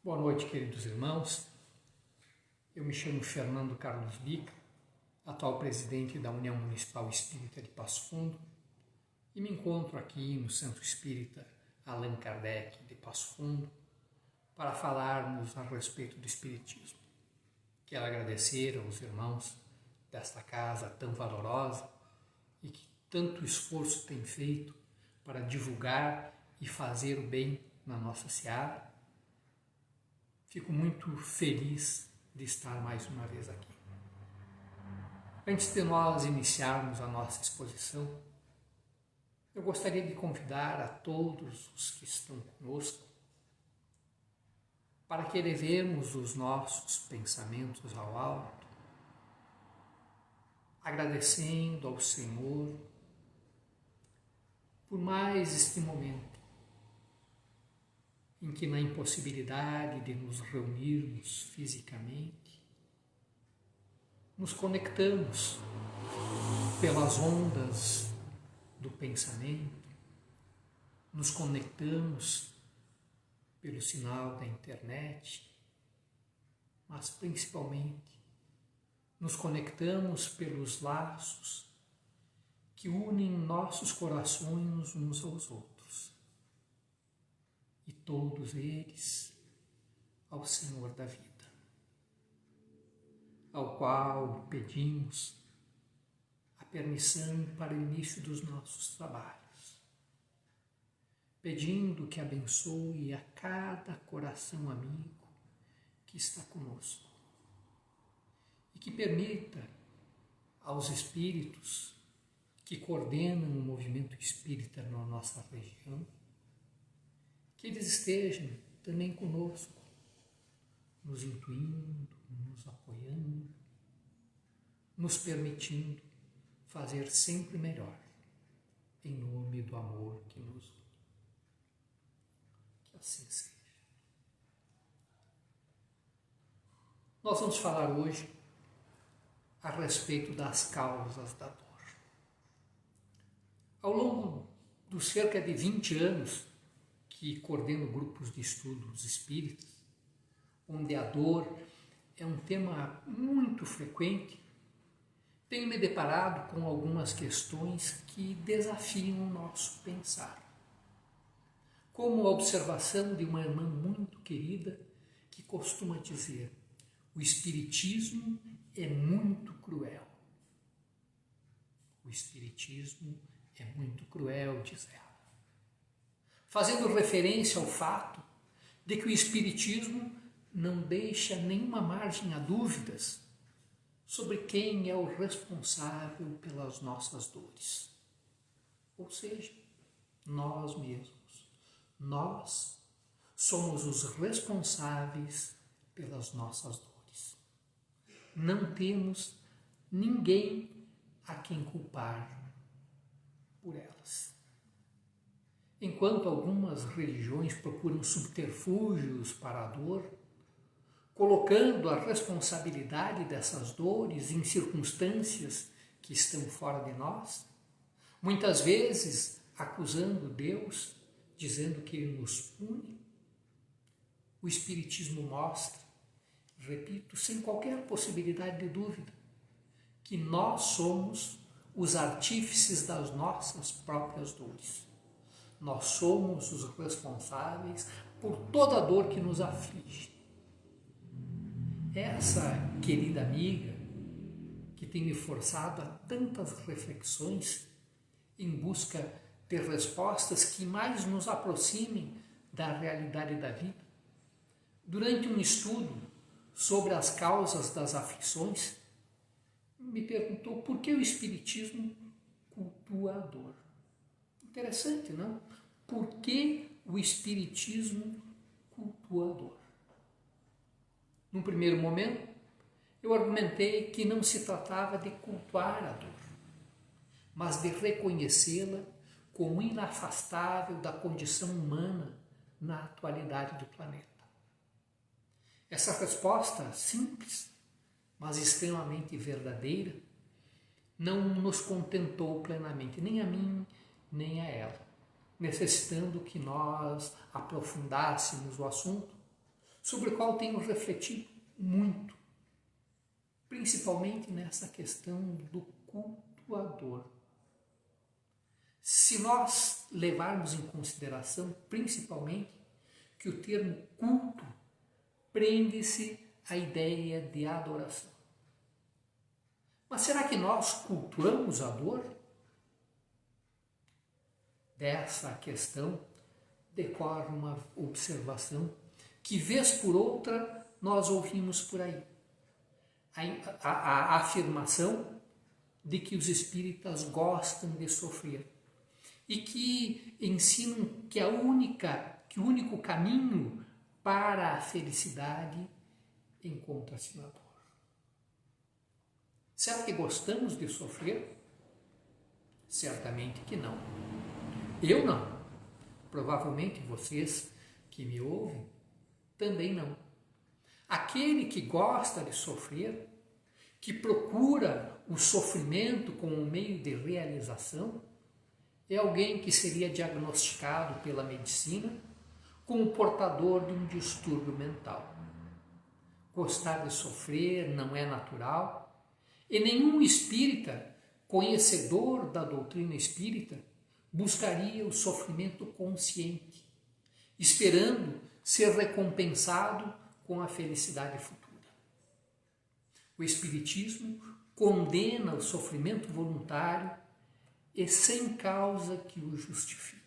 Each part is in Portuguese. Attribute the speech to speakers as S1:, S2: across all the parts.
S1: Boa noite, queridos irmãos. Eu me chamo Fernando Carlos Bica, atual presidente da União Municipal Espírita de Passo Fundo, e me encontro aqui no Centro Espírita Allan Kardec de Passo Fundo para falarmos a respeito do Espiritismo. Quero agradecer aos irmãos desta casa tão valorosa e que tanto esforço tem feito para divulgar e fazer o bem na nossa seara. Fico muito feliz de estar mais uma vez aqui. Antes de nós iniciarmos a nossa exposição, eu gostaria de convidar a todos os que estão conosco para que elevemos os nossos pensamentos ao alto, agradecendo ao Senhor por mais este momento em que, na impossibilidade de nos reunirmos fisicamente, nos conectamos pelas ondas do pensamento, nos conectamos pelo sinal da internet, mas principalmente nos conectamos pelos laços que unem nossos corações uns aos outros. E todos eles ao Senhor da vida, ao qual pedimos a permissão para o início dos nossos trabalhos, pedindo que abençoe a cada coração amigo que está conosco e que permita aos espíritos que coordenam o movimento espírita na nossa região que eles estejam também conosco, nos intuindo, nos apoiando, nos permitindo fazer sempre melhor, em nome do amor que nos une. Que assim seja. Nós vamos falar hoje a respeito das causas da dor. Ao longo dos cerca de 20 anos que coordeno grupos de estudos espíritas, onde a dor é um tema muito frequente, tenho me deparado com algumas questões que desafiam o nosso pensar. Como a observação de uma irmã muito querida que costuma dizer: o Espiritismo é muito cruel. O Espiritismo é muito cruel, diz ela, fazendo referência ao fato de que o Espiritismo não deixa nenhuma margem a dúvidas sobre quem é o responsável pelas nossas dores. Ou seja, nós mesmos. Nós somos os responsáveis pelas nossas dores. Não temos ninguém a quem culpar por elas. Enquanto algumas religiões procuram subterfúgios para a dor, colocando a responsabilidade dessas dores em circunstâncias que estão fora de nós, muitas vezes acusando Deus, dizendo que Ele nos pune, o Espiritismo mostra, repito, sem qualquer possibilidade de dúvida, que nós somos os artífices das nossas próprias dores. Nós somos os responsáveis por toda a dor que nos aflige. Essa querida amiga, que tem me forçado a tantas reflexões em busca de respostas que mais nos aproximem da realidade da vida, durante um estudo sobre as causas das aflições, me perguntou por que o Espiritismo cultua a dor. Interessante, não? Por que o Espiritismo cultua a dor? Num primeiro momento, eu argumentei que não se tratava de cultuar a dor, mas de reconhecê-la como inafastável da condição humana na atualidade do planeta. Essa resposta simples, mas extremamente verdadeira, não nos contentou plenamente, nem a mim, nem a ela, necessitando que nós aprofundássemos o assunto sobre o qual tenho refletido muito, principalmente nessa questão do culto à dor. Se nós levarmos em consideração, principalmente, que o termo culto prende-se à ideia de adoração. Mas será que nós cultuamos a dor? Dessa questão decorre uma observação que, vez por outra, nós ouvimos por aí. A afirmação de que os espíritas gostam de sofrer e que ensinam que o único caminho para a felicidade encontra-se na dor. Será que gostamos de sofrer? Certamente que não. Eu não. Provavelmente vocês que me ouvem também não. Aquele que gosta de sofrer, que procura o sofrimento como um meio de realização, é alguém que seria diagnosticado pela medicina como portador de um distúrbio mental. Gostar de sofrer não é natural, e nenhum espírita, conhecedor da doutrina espírita, buscaria o sofrimento consciente, esperando ser recompensado com a felicidade futura. O Espiritismo condena o sofrimento voluntário e sem causa que o justifique.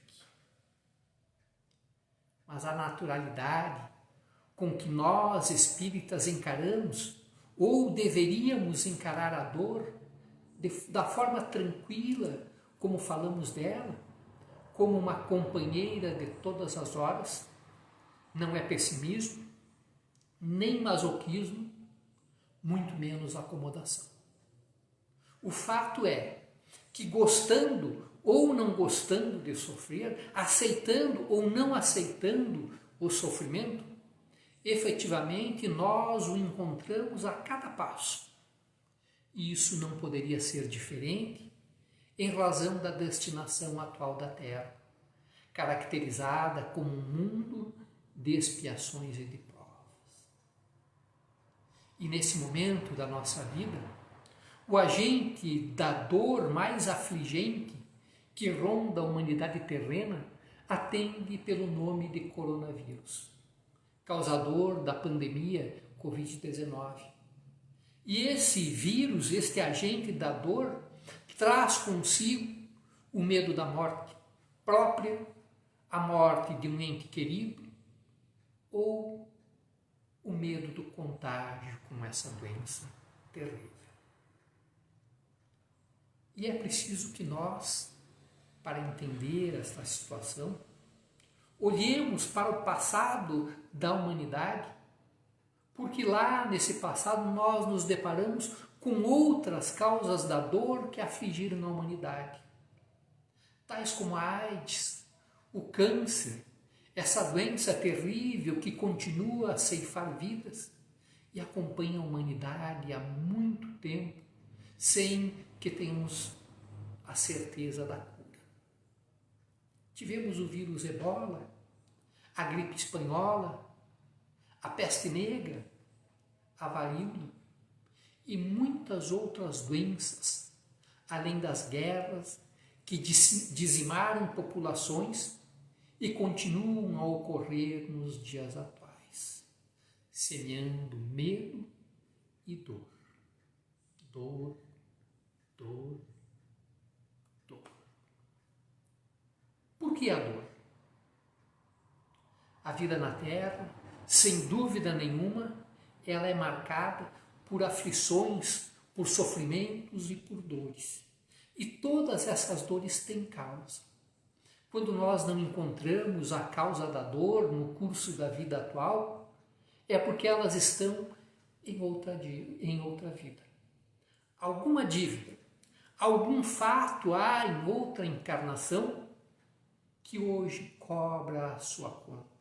S1: Mas a naturalidade com que nós espíritas encaramos, ou deveríamos encarar a dor, da forma tranquila como falamos dela, como uma companheira de todas as horas, não é pessimismo, nem masoquismo, muito menos acomodação. O fato é que, gostando ou não gostando de sofrer, aceitando ou não aceitando o sofrimento, efetivamente nós o encontramos a cada passo. E isso não poderia ser diferente em razão da destinação atual da Terra, caracterizada como um mundo de expiações e de provas. E nesse momento da nossa vida, o agente da dor mais afligente que ronda a humanidade terrena atende pelo nome de coronavírus, causador da pandemia Covid-19. E esse vírus, este agente da dor, traz consigo o medo da morte própria, a morte de um ente querido ou o medo do contágio com essa doença terrível. E é preciso que nós, para entender esta situação, olhemos para o passado da humanidade, porque lá nesse passado nós nos deparamos com outras causas da dor que afligiram a humanidade, tais como a AIDS, o câncer, essa doença terrível que continua a ceifar vidas e acompanha a humanidade há muito tempo, sem que tenhamos a certeza da cura. Tivemos o vírus Ebola, a gripe espanhola, a peste negra, a varíola e muitas outras doenças, além das guerras que dizimaram populações e continuam a ocorrer nos dias atuais, semeando medo e dor. Dor, dor, dor. Por que a dor? A vida na Terra, sem dúvida nenhuma, ela é marcada por aflições, por sofrimentos e por dores. E todas essas dores têm causa. Quando nós não encontramos a causa da dor no curso da vida atual, é porque elas estão em outra vida. Alguma dívida, algum fato há em outra encarnação que hoje cobra a sua conta.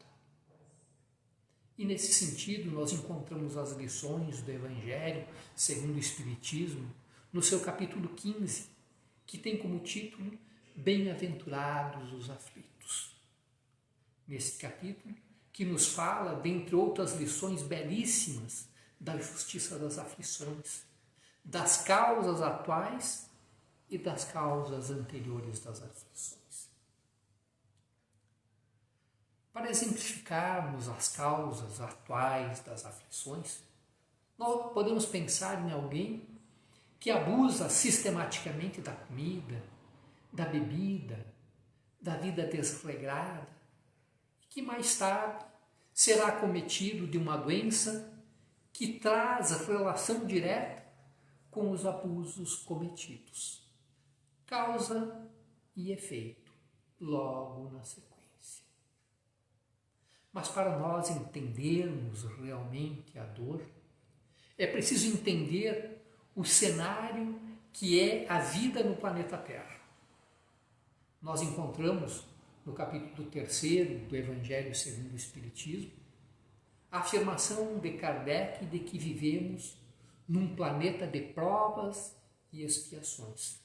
S1: E nesse sentido nós encontramos as lições do Evangelho segundo o Espiritismo, no seu capítulo 15, que tem como título Bem-aventurados os aflitos. Nesse capítulo, que nos fala, dentre outras lições belíssimas, da justiça das aflições, das causas atuais e das causas anteriores das aflições. Para exemplificarmos as causas atuais das aflições, nós podemos pensar em alguém que abusa sistematicamente da comida, da bebida, da vida desregrada, e que mais tarde será acometido de uma doença que traz relação direta com os abusos cometidos. Causa e efeito, logo na sequência. Mas para nós entendermos realmente a dor, é preciso entender o cenário que é a vida no planeta Terra. Nós encontramos no capítulo 3 do Evangelho segundo o Espiritismo a afirmação de Kardec de que vivemos num planeta de provas e expiações.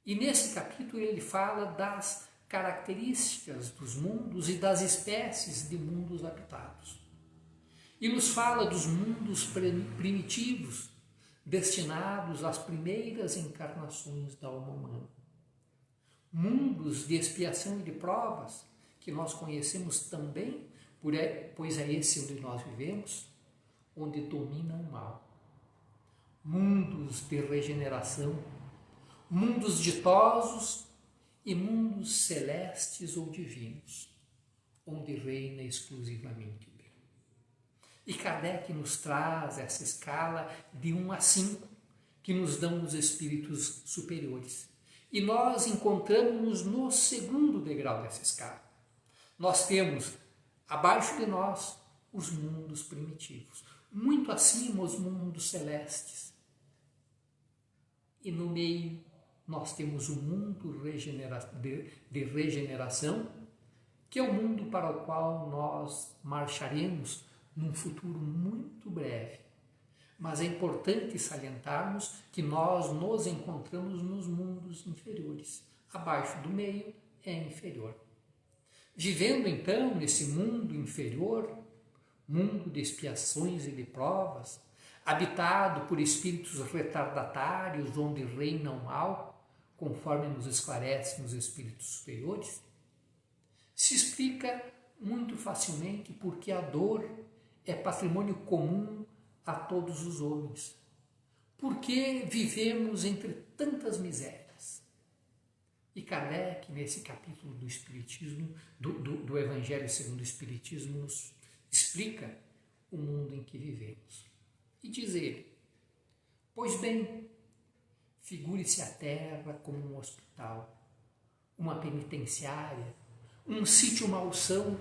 S1: E nesse capítulo ele fala das características dos mundos e das espécies de mundos habitados. E nos fala dos mundos primitivos, destinados às primeiras encarnações da alma humana. Mundos de expiação e de provas, que nós conhecemos também, pois é esse onde nós vivemos, onde domina o mal. Mundos de regeneração, mundos ditosos e mundos celestes ou divinos, onde reina exclusivamente o bem. E Kardec nos traz essa escala de 1 a 5, que nos dão os espíritos superiores. E nós encontramos-nos no segundo degrau dessa escala. Nós temos, abaixo de nós, os mundos primitivos. Muito acima, os mundos celestes. E no meio, nós temos o mundo de regeneração, que é o mundo para o qual nós marcharemos num futuro muito breve. Mas é importante salientarmos que nós nos encontramos nos mundos inferiores. Abaixo do meio é inferior. Vivendo então nesse mundo inferior, mundo de expiações e de provas, habitado por espíritos retardatários, onde reina o mal, conforme nos esclarecem os espíritos superiores, se explica muito facilmente porque a dor é patrimônio comum a todos os homens. Porque vivemos entre tantas misérias. E Kardec, nesse capítulo do Espiritismo, do Evangelho segundo o Espiritismo, nos explica o mundo em que vivemos. E diz ele: pois bem, figure-se a terra como um hospital, uma penitenciária, um sítio malsão,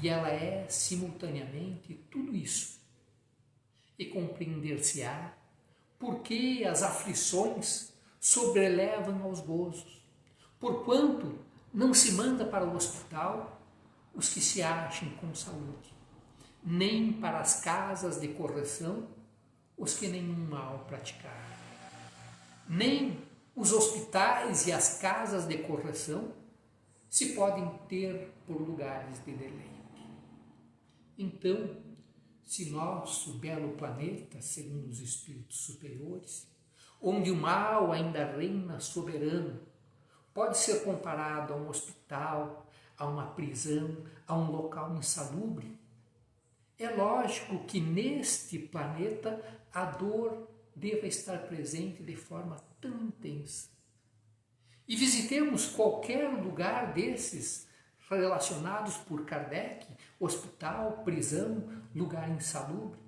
S1: e ela é simultaneamente tudo isso. E compreender-se-á por que as aflições sobrelevam aos gozos, porquanto não se manda para o hospital os que se achem com saúde, nem para as casas de correção os que nenhum mal praticaram. Nem os hospitais e as casas de correção se podem ter por lugares de deleite. Então, se nosso belo planeta, segundo os espíritos superiores, onde o mal ainda reina soberano, pode ser comparado a um hospital, a uma prisão, a um local insalubre, é lógico que neste planeta a dor deva estar presente de forma tão intensa. E visitemos qualquer lugar desses relacionados por Kardec, hospital, prisão, lugar insalubre,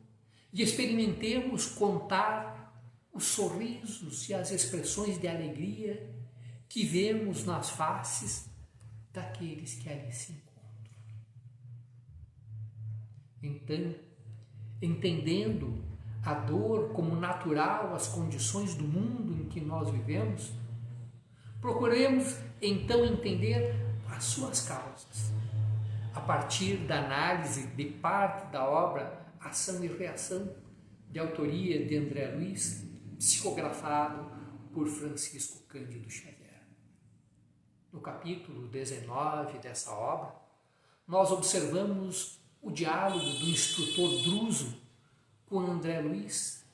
S1: e experimentemos contar os sorrisos e as expressões de alegria que vemos nas faces daqueles que ali se encontram. Então, entendendo a dor como natural às condições do mundo em que nós vivemos, procuremos então entender as suas causas, a partir da análise de parte da obra Ação e Reação, de autoria de André Luiz, psicografado por Francisco Cândido Xavier. No capítulo 19 dessa obra, nós observamos o diálogo do instrutor Druso com André Luiz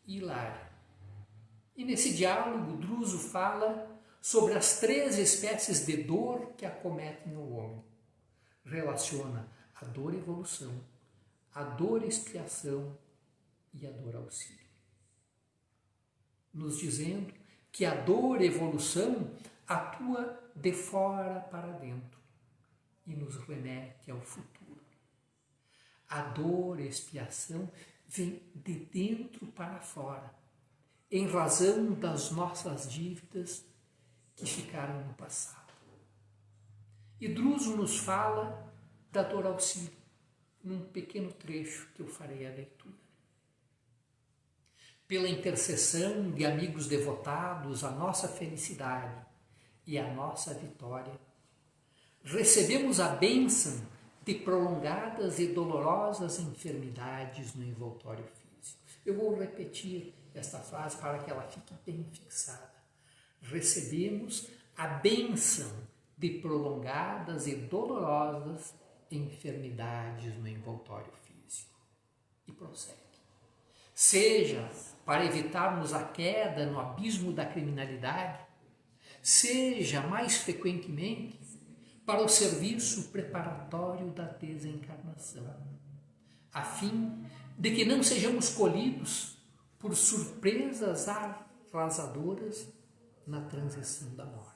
S1: e Hilário. E nesse diálogo, Druso fala sobre as 3 espécies de dor que acometem o homem. Relaciona a dor evolução, a dor expiação e a dor auxílio. Nos dizendo que a dor evolução atua de fora para dentro e nos remete ao futuro. A dor expiação vem de dentro para fora, em razão das nossas dívidas que ficaram no passado. E Druso nos fala da dor auxílio, num pequeno trecho que eu farei a leitura. Pela intercessão de amigos devotados à nossa felicidade e à nossa vitória, recebemos a bênção de prolongadas e dolorosas enfermidades no envoltório físico. Eu vou repetir esta frase para que ela fique bem fixada. Recebemos a bênção de prolongadas e dolorosas enfermidades no envoltório físico. E prossegue. Seja para evitarmos a queda no abismo da criminalidade, seja mais frequentemente para o serviço preparatório da desencarnação, a fim de que não sejamos colhidos por surpresas arrasadoras na transição da morte.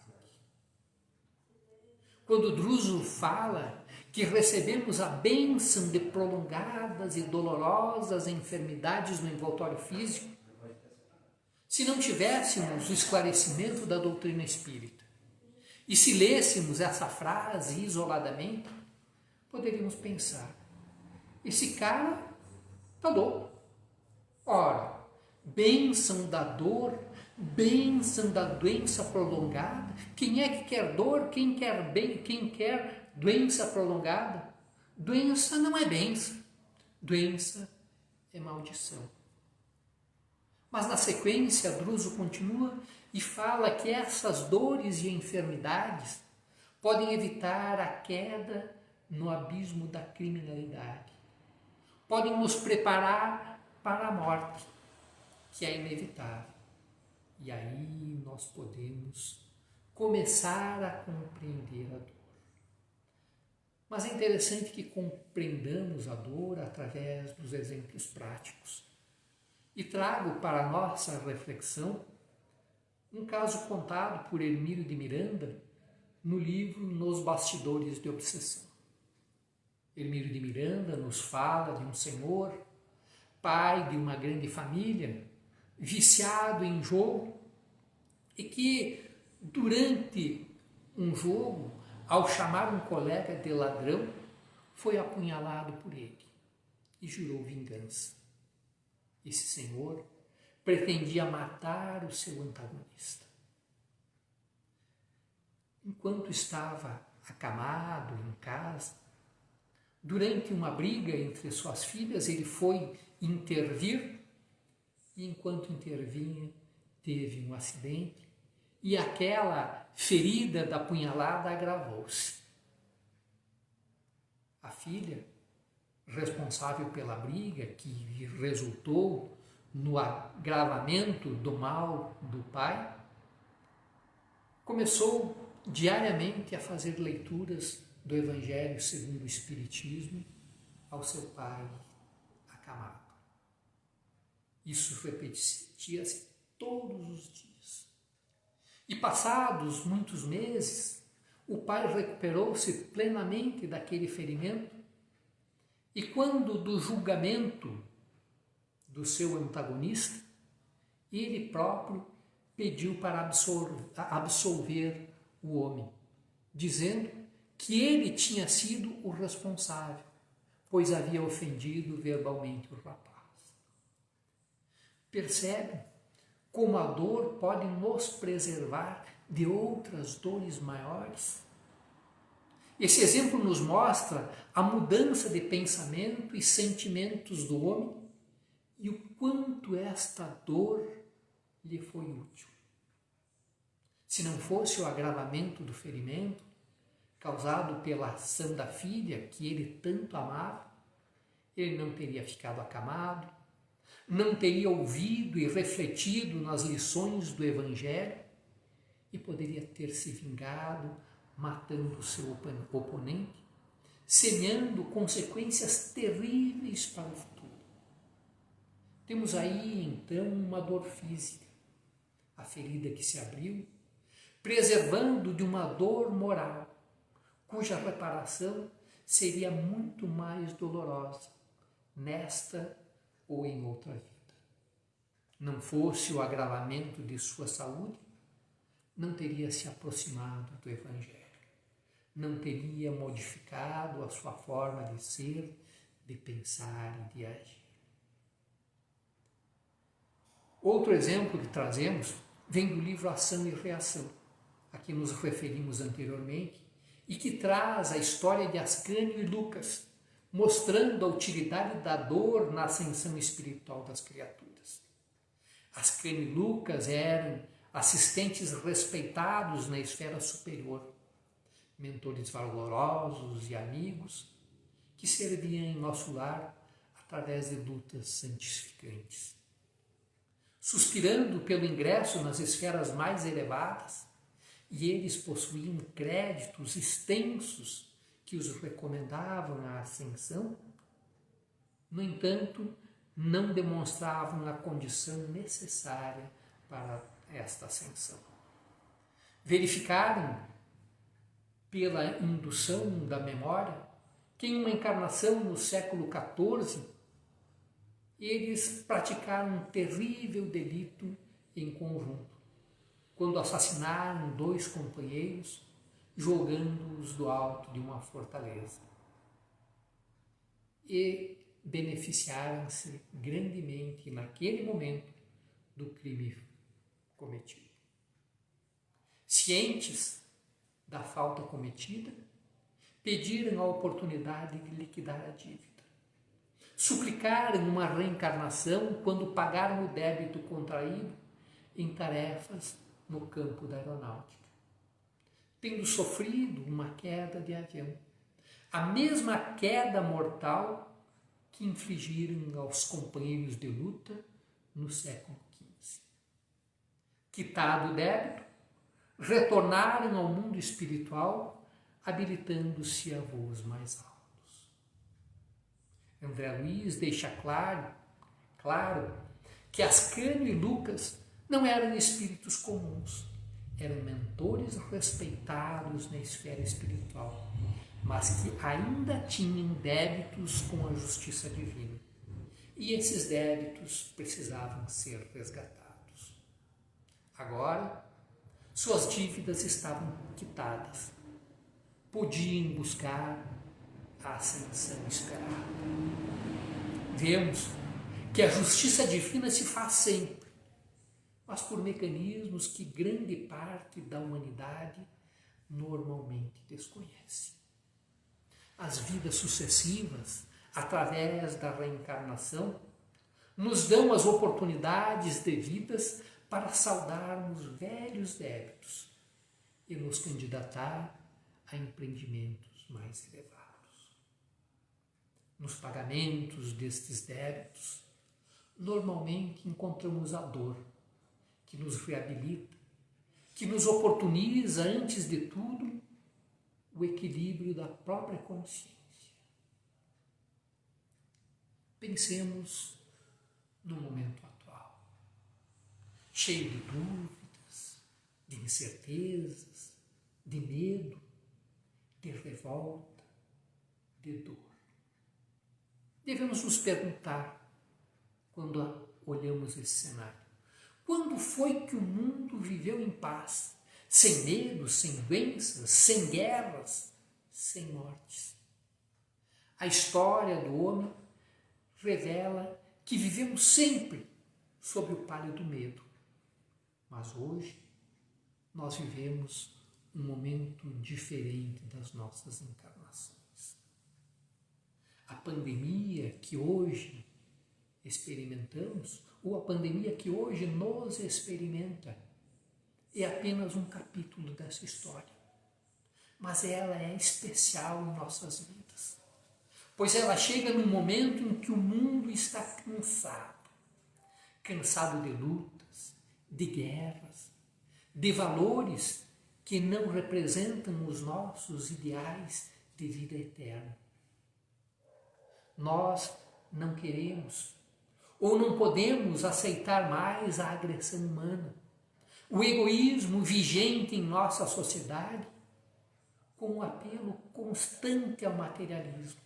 S1: Quando Druso fala que recebemos a bênção de prolongadas e dolorosas enfermidades no envoltório físico, se não tivéssemos o esclarecimento da doutrina espírita e se lêssemos essa frase isoladamente, poderíamos pensar, esse cara está louco. Ora, bênção da dor, bênção da doença prolongada. Quem é que quer dor? Quem quer bem? Quem quer doença prolongada? Doença não é bênção, doença é maldição. Mas na sequência, Druso continua e fala que essas dores e enfermidades podem evitar a queda no abismo da criminalidade. Podem nos preparar para a morte, que é inevitável. E aí nós podemos começar a compreender a dor. Mas é interessante que compreendamos a dor através dos exemplos práticos. E trago para a nossa reflexão um caso contado por Hermílio de Miranda no livro Nos Bastidores de Obsessão. Hermílio de Miranda nos fala de um senhor, pai de uma grande família, viciado em jogo, e que durante um jogo, ao chamar um colega de ladrão, foi apunhalado por ele e jurou vingança. Esse senhor pretendia matar o seu antagonista. Enquanto estava acamado em casa, durante uma briga entre suas filhas, ele foi intervir e, enquanto intervinha, teve um acidente e aquela ferida da punhalada agravou-se. A filha, responsável pela briga que resultou no agravamento do mal do pai, começou diariamente a fazer leituras do Evangelho segundo o Espiritismo ao seu pai acamado. Isso repetia-se todos os dias. E passados muitos meses, o pai recuperou-se plenamente daquele ferimento e quando do julgamento do seu antagonista, ele próprio pediu para absolver o homem, dizendo que ele tinha sido o responsável, pois havia ofendido verbalmente o rapaz. Percebe como a dor pode nos preservar de outras dores maiores? Esse exemplo nos mostra a mudança de pensamento e sentimentos do homem e o quanto esta dor lhe foi útil. Se não fosse o agravamento do ferimento, causado pela ação da filha que ele tanto amava, ele não teria ficado acamado, não teria ouvido e refletido nas lições do Evangelho e poderia ter se vingado, matando o seu oponente, semeando consequências terríveis para o futuro. Temos aí, então, uma dor física, a ferida que se abriu, preservando de uma dor moral, cuja reparação seria muito mais dolorosa nesta ou em outra vida. Não fosse o agravamento de sua saúde, não teria se aproximado do Evangelho, não teria modificado a sua forma de ser, de pensar e de agir. Outro exemplo que trazemos vem do livro Ação e Reação, a que nos referimos anteriormente, e que traz a história de Ascânio e Lucas, mostrando a utilidade da dor na ascensão espiritual das criaturas. Ascânio e Lucas eram assistentes respeitados na esfera superior, mentores valorosos e amigos que serviam em nosso lar através de lutas santificantes. Suspirando pelo ingresso nas esferas mais elevadas, e eles possuíam créditos extensos que os recomendavam à ascensão, no entanto, não demonstravam a condição necessária para esta ascensão. Verificaram, pela indução da memória, que em uma encarnação no século XIV, eles praticaram um terrível delito em conjunto, quando assassinaram 2 companheiros, jogando-os do alto de uma fortaleza. E beneficiaram-se grandemente, naquele momento, do crime cometido. Cientes da falta cometida, pediram a oportunidade de liquidar a dívida. Suplicaram uma reencarnação quando pagaram o débito contraído em tarefas no campo da aeronáutica, tendo sofrido uma queda de avião, a mesma queda mortal que infligiram aos companheiros de luta no século XV. Quitado o débito, retornaram ao mundo espiritual, habilitando-se a voos mais altos. André Luiz deixa claro que Ascânio e Lucas não eram espíritos comuns, eram mentores respeitados na esfera espiritual, mas que ainda tinham débitos com a justiça divina. E esses débitos precisavam ser resgatados. Agora, suas dívidas estavam quitadas. Podiam buscar a ascensão esperada. Vemos que a justiça divina se faz sempre, mas por mecanismos que grande parte da humanidade normalmente desconhece. As vidas sucessivas, através da reencarnação, nos dão as oportunidades devidas para saldarmos velhos débitos e nos candidatar a empreendimentos mais elevados. Nos pagamentos destes débitos, normalmente encontramos a dor, que nos reabilita, que nos oportuniza, antes de tudo, o equilíbrio da própria consciência. Pensemos no momento atual, cheio de dúvidas, de incertezas, de medo, de revolta, de dor. Devemos nos perguntar, quando olhamos esse cenário, quando foi que o mundo viveu em paz, sem medo, sem doenças, sem guerras, sem mortes? A história do homem revela que vivemos sempre sob o palio do medo. Mas hoje nós vivemos um momento diferente das nossas encarnações. A pandemia que hoje experimentamos, ou a pandemia que hoje nos experimenta, é apenas um capítulo dessa história. mas ela é especial em nossas vidas, pois ela chega num momento em que o mundo está cansado de lutas, de guerras, de valores que não representam os nossos ideais de vida eterna. Nós não queremos ou não podemos aceitar mais a agressão humana, o egoísmo vigente em nossa sociedade, com um apelo constante ao materialismo.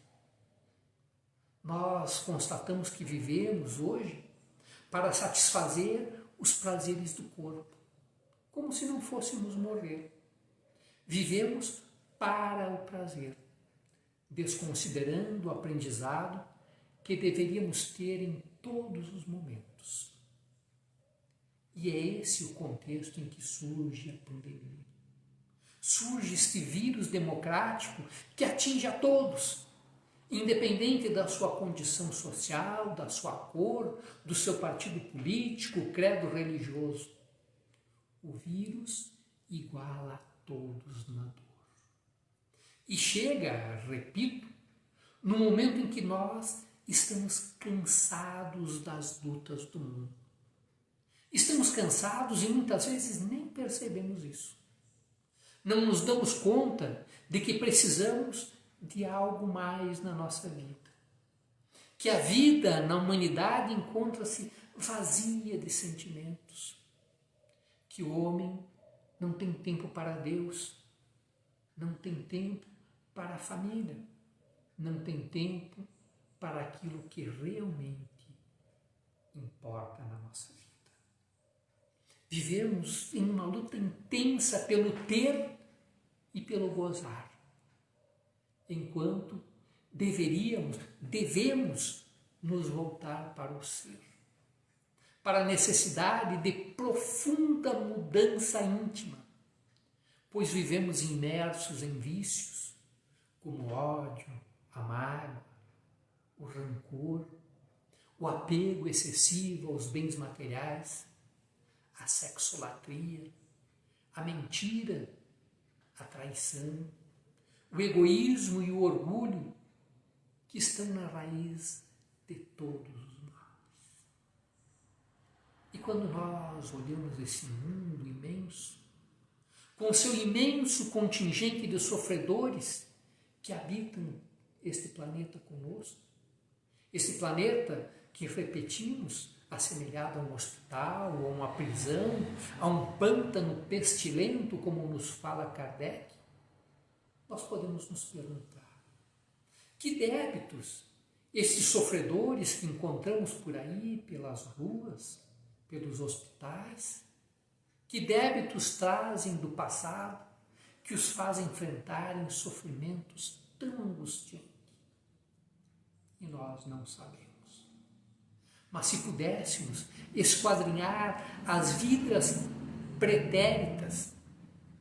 S1: Nós constatamos que vivemos hoje para satisfazer os prazeres do corpo, como se não fôssemos morrer. Vivemos para o prazer, desconsiderando o aprendizado que deveríamos ter em todos os momentos. E é esse o contexto em que surge a pandemia. Surge este vírus democrático que atinge a todos, independente da sua condição social, da sua cor, do seu partido político, credo religioso. O vírus iguala a todos na dor. E chega, repito, no momento em que nós estamos cansados das lutas do mundo. Estamos cansados e muitas vezes nem percebemos isso. Não nos damos conta de que precisamos de algo mais na nossa vida. Que a vida na humanidade encontra-se vazia de sentimentos. Que o homem não tem tempo para Deus, não tem tempo para a família, não tem tempo para aquilo que realmente importa na nossa vida. Vivemos em uma luta intensa pelo ter e pelo gozar, enquanto devemos nos voltar para o ser, para a necessidade de profunda mudança íntima, pois vivemos imersos em vícios como o ódio, a mágoa, o rancor, o apego excessivo aos bens materiais, a sexolatria, a mentira, a traição, o egoísmo e o orgulho que estão na raiz de todos os males. E quando nós olhamos esse mundo imenso, com seu imenso contingente de sofredores que habitam este planeta conosco, esse planeta que repetimos, assemelhado a um hospital, a uma prisão, a um pântano pestilento, como nos fala Kardec, nós podemos nos perguntar: que débitos esses sofredores que encontramos por aí, pelas ruas, pelos hospitais, que débitos trazem do passado que os fazem enfrentarem sofrimentos tão angustiantes? E nós não sabemos. Mas se pudéssemos esquadrinhar as vidas pretéritas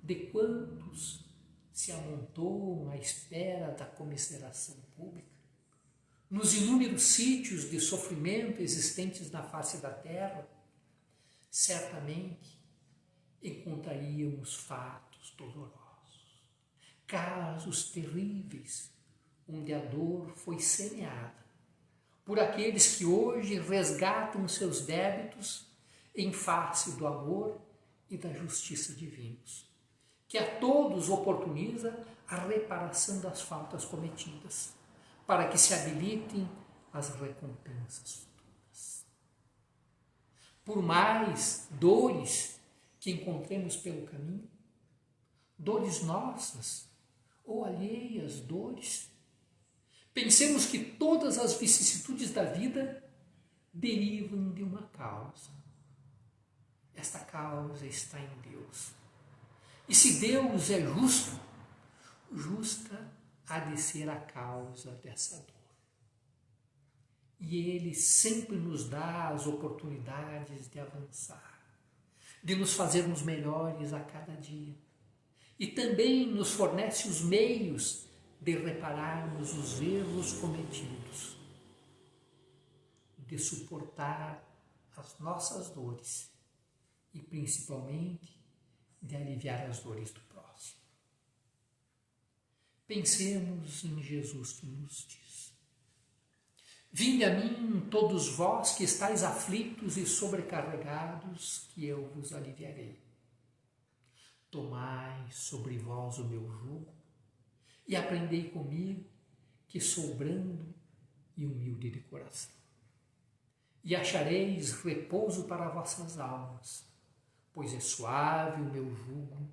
S1: de quantos se amontoam à espera da comiseração pública, nos inúmeros sítios de sofrimento existentes na face da terra, certamente encontraríamos fatos dolorosos, casos terríveis, onde a dor foi semeada por aqueles que hoje resgatam seus débitos em face do amor e da justiça divinos, que a todos oportuniza a reparação das faltas cometidas, para que se habilitem as recompensas futuras. Por mais dores que encontremos pelo caminho, dores nossas ou alheias dores, pensemos que todas as vicissitudes da vida derivam de uma causa. Esta causa está em Deus. E se Deus é justo, justa há de ser a causa dessa dor. E Ele sempre nos dá as oportunidades de avançar, de nos fazermos melhores a cada dia. E também nos fornece os meios de repararmos os erros cometidos, de suportar as nossas dores e, principalmente, de aliviar as dores do próximo. Pensemos em Jesus que nos diz: vinde a mim, todos vós que estáis aflitos e sobrecarregados, que eu vos aliviarei. Tomai sobre vós o meu jugo e aprendei comigo, que sou brando e humilde de coração. E achareis repouso para vossas almas, pois é suave o meu jugo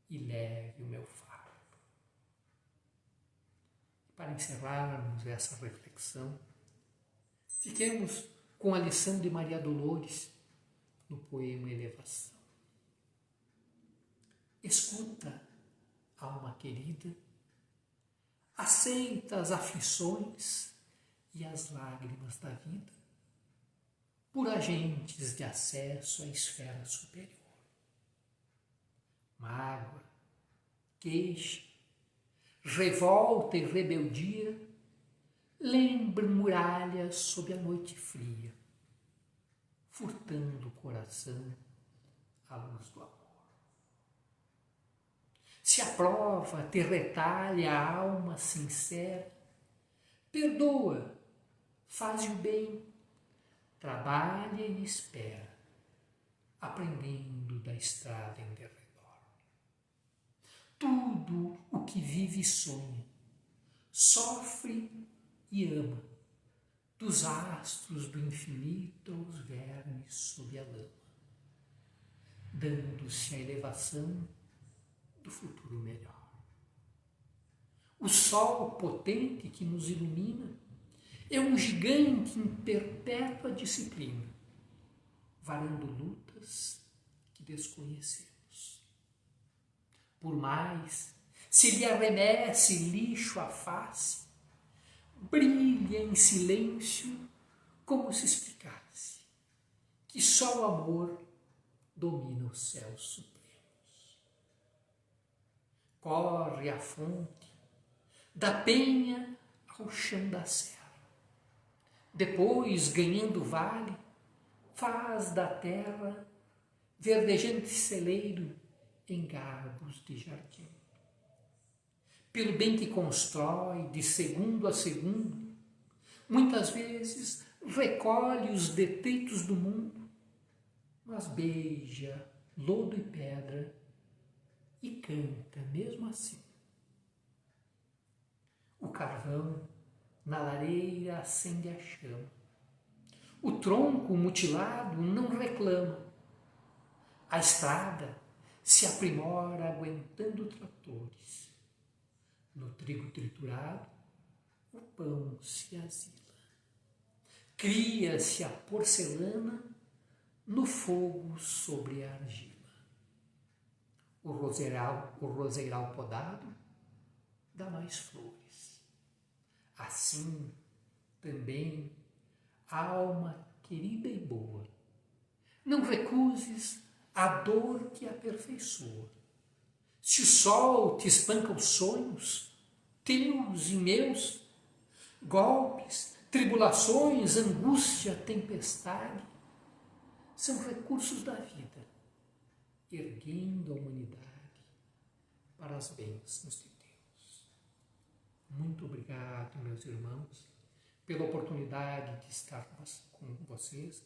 S1: e leve o meu fardo. Para encerrarmos essa reflexão, fiquemos com a lição de Maria Dolores no poema Elevação. Escuta, alma querida, aceita as aflições e as lágrimas da vida por agentes de acesso à esfera superior. Mágoa, queixa, revolta e rebeldia lembram muralhas sob a noite fria, furtando o coração à luz do amor. Se a prova te retalha a alma sincera, perdoa, faz o bem, trabalha e espera, aprendendo da estrada em derredor. Tudo o que vive e sonha, sofre e ama, dos astros do infinito aos vermes sob a lama, dando-se a elevação do futuro melhor. O sol potente que nos ilumina é um gigante em perpétua disciplina, varando lutas que desconhecemos. Por mais se lhe arremesse lixo à face, brilha em silêncio como se explicasse que só o amor domina os céus supremos. Corre a fonte, da penha ao chão da serra. Depois, ganhando vale, faz da terra verdejante celeiro em garbos de jardim. Pelo bem que constrói, de segundo a segundo, muitas vezes recolhe os detritos do mundo, mas beija lodo e pedra e canta mesmo assim. O carvão na lareira acende a chama. O tronco mutilado não reclama. A estrada se aprimora aguentando tratores. No trigo triturado, o pão se asila. Cria-se a porcelana no fogo sobre a argila. O roseiral podado dá mais flores. Assim, também, alma querida e boa, não recuses a dor que aperfeiçoa. Se o sol te espanca os sonhos, teus e meus, golpes, tribulações, angústia, tempestade, são recursos da vida, erguendo a humanidade para as bênçãos de Deus. Muito obrigado, meus irmãos, pela oportunidade de estar com vocês.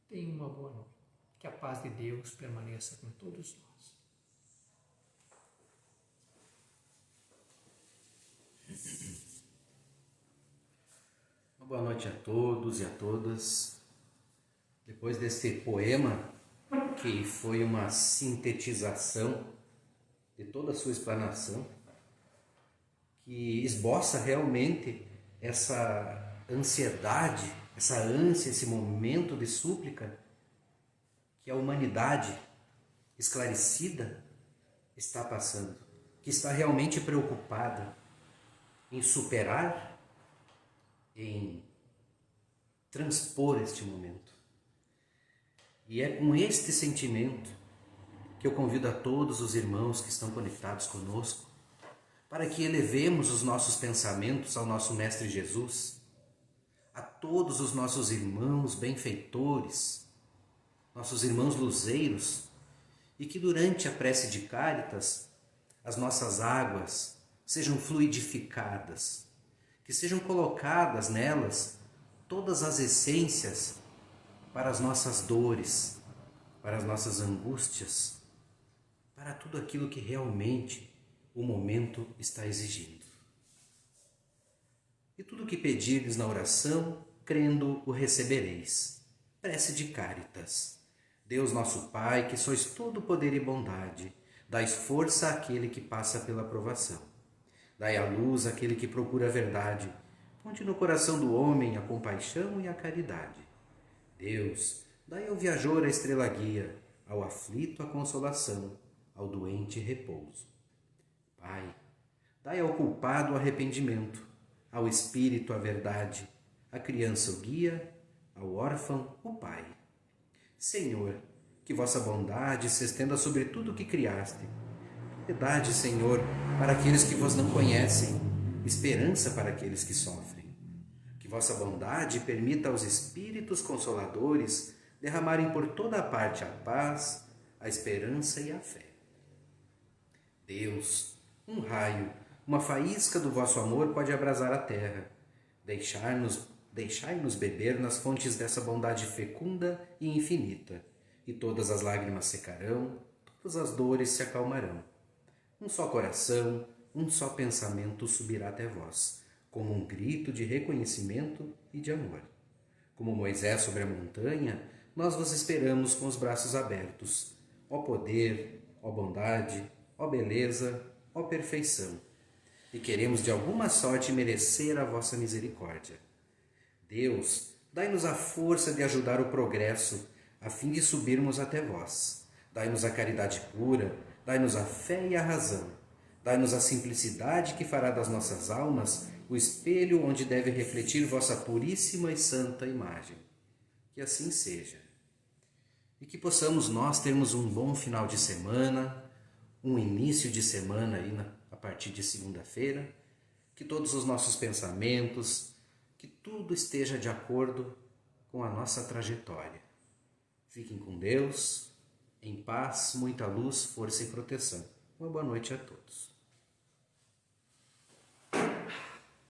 S1: Tenham uma boa noite. Que a paz de Deus permaneça com todos nós.
S2: Uma boa noite a todos e a todas. Depois desse poema, que foi uma sintetização de toda a sua explanação, que esboça realmente essa ansiedade, essa ânsia, esse momento de súplica que a humanidade esclarecida está passando, que está realmente preocupada em superar, em transpor este momento. E é com este sentimento que eu convido a todos os irmãos que estão conectados conosco para que elevemos os nossos pensamentos ao nosso Mestre Jesus, a todos os nossos irmãos benfeitores, nossos irmãos luzeiros, e que durante a prece de Cáritas as nossas águas sejam fluidificadas, que sejam colocadas nelas todas as essências para as nossas dores, para as nossas angústias, para tudo aquilo que realmente o momento está exigindo. E tudo o que pedirdes na oração, crendo, o recebereis. Prece de Cáritas. Deus nosso Pai, que sois todo poder e bondade, dais força àquele que passa pela provação. Dai à luz àquele que procura a verdade. Ponte no coração do homem a compaixão e a caridade. Deus, dai ao viajor a estrela guia, ao aflito a consolação, ao doente repouso. Pai, dai ao culpado o arrependimento, ao espírito a verdade, à criança o guia, ao órfão o pai. Senhor, que vossa bondade se estenda sobre tudo o que criaste. Piedade, Senhor, para aqueles que vos não conhecem, esperança para aqueles que sofrem. Que vossa bondade permita aos espíritos consoladores derramarem por toda a parte a paz, a esperança e a fé. Deus, um raio, uma faísca do vosso amor pode abrasar a terra. Deixai-nos beber nas fontes dessa bondade fecunda e infinita, e todas as lágrimas secarão, todas as dores se acalmarão. Um só coração, um só pensamento subirá até vós, como um grito de reconhecimento e de amor. Como Moisés sobre a montanha, nós vos esperamos com os braços abertos. Ó poder, ó bondade, ó beleza, ó perfeição. E queremos de alguma sorte merecer a vossa misericórdia. Deus, dai-nos a força de ajudar o progresso, a fim de subirmos até vós. Dai-nos a caridade pura, dai-nos a fé e a razão. Dai-nos a simplicidade que fará das nossas almas o espelho onde deve refletir vossa puríssima e santa imagem. Que assim seja. E que possamos nós termos um bom final de semana, um início de semana aí a partir de segunda-feira, que todos os nossos pensamentos, que tudo esteja de acordo com a nossa trajetória. Fiquem com Deus, em paz, muita luz, força e proteção. Uma boa noite a todos.